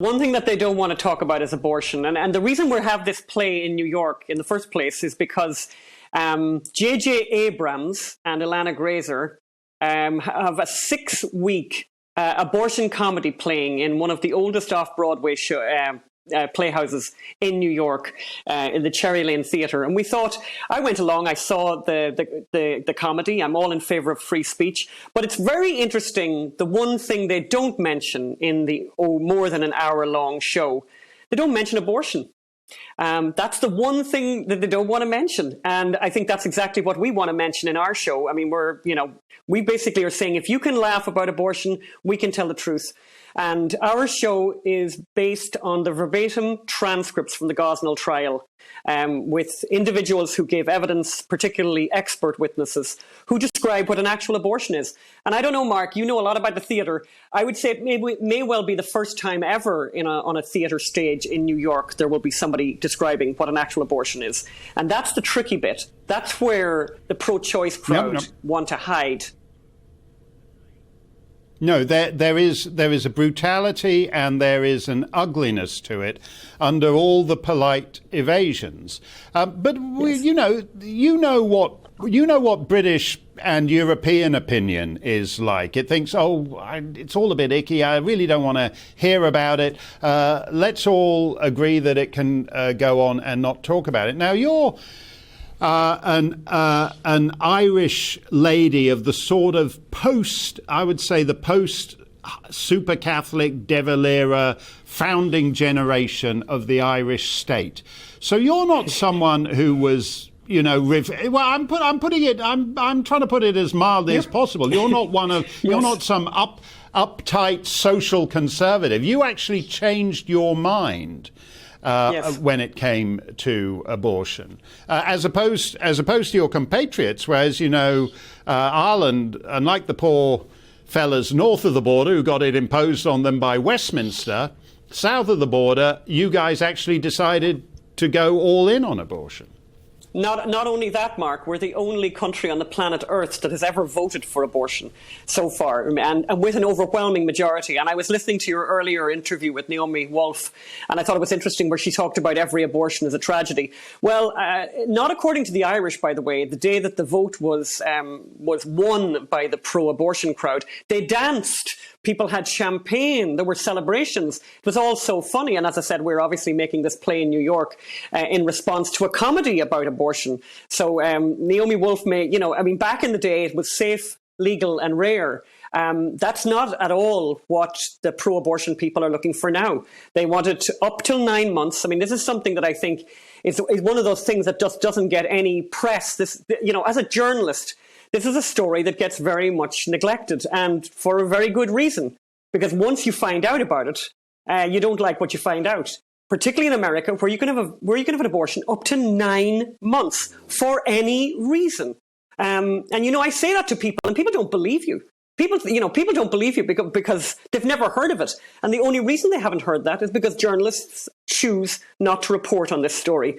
One thing that they don't want to talk about is abortion. And the reason we have this play in New York in the first place is because J.J. Abrams and Ilana Grazer have a 6-week abortion comedy playing in one of the oldest off-Broadway playhouses in New York, in the Cherry Lane Theatre. And we thought, I went along, I saw the comedy. I'm all in favor of free speech. But it's very interesting, the one thing they don't mention in the more than an hour-long show, they don't mention abortion. That's the one thing that they don't want to mention. And I think that's exactly what we want to mention in our show. I mean, we basically are saying, if you can laugh about abortion, we can tell the truth. And our show is based on the verbatim transcripts from the Gosnell trial, with individuals who gave evidence, particularly expert witnesses, who describe what an actual abortion is. And I don't know, Mark, you know a lot about the theatre. I would say it may well be the first time ever on a theatre stage in New York there will be somebody describing what an actual abortion is. And that's the tricky bit. That's where the pro-choice crowd want to hide. No, there is a brutality and there is an ugliness to it under all the polite evasions. But yes. you know what British and European opinion is like. It thinks, it's all a bit icky. I really don't want to hear about it. Let's all agree that it can go on and not talk about it. Now, you're an Irish lady of the sort of the post super Catholic De Valera founding generation of the Irish state. So you're not someone who was, I'm trying to put it as mildly as possible. You're not you're not some uptight social conservative. You actually changed your mind. When it came to abortion, as opposed to your compatriots, whereas Ireland, unlike the poor fellas north of the border who got it imposed on them by Westminster, south of the border, you guys actually decided to go all in on abortion. Not only that, Mark, we're the only country on the planet Earth that has ever voted for abortion so far, and with an overwhelming majority. And I was listening to your earlier interview with Naomi Wolf, and I thought it was interesting where she talked about every abortion as a tragedy. Well, not according to the Irish, by the way. The day that the vote was won by the pro-abortion crowd, they danced. People had champagne. There were celebrations. It was all so funny. And as I said, we're obviously making this play in New York in response to a comedy about abortion. So Naomi Wolf back in the day, it was safe, legal and rare. That's not at all what the pro-abortion people are looking for now. They want it up till 9 months. I mean, this is something that I think is one of those things that just doesn't get any press. As a journalist, this is a story that gets very much neglected, and for a very good reason. Because once you find out about it, you don't like what you find out. Particularly in America, where you can have an abortion up to 9 months for any reason. I say that to people, and people don't believe you. People don't believe you because they've never heard of it. And the only reason they haven't heard that is because journalists choose not to report on this story.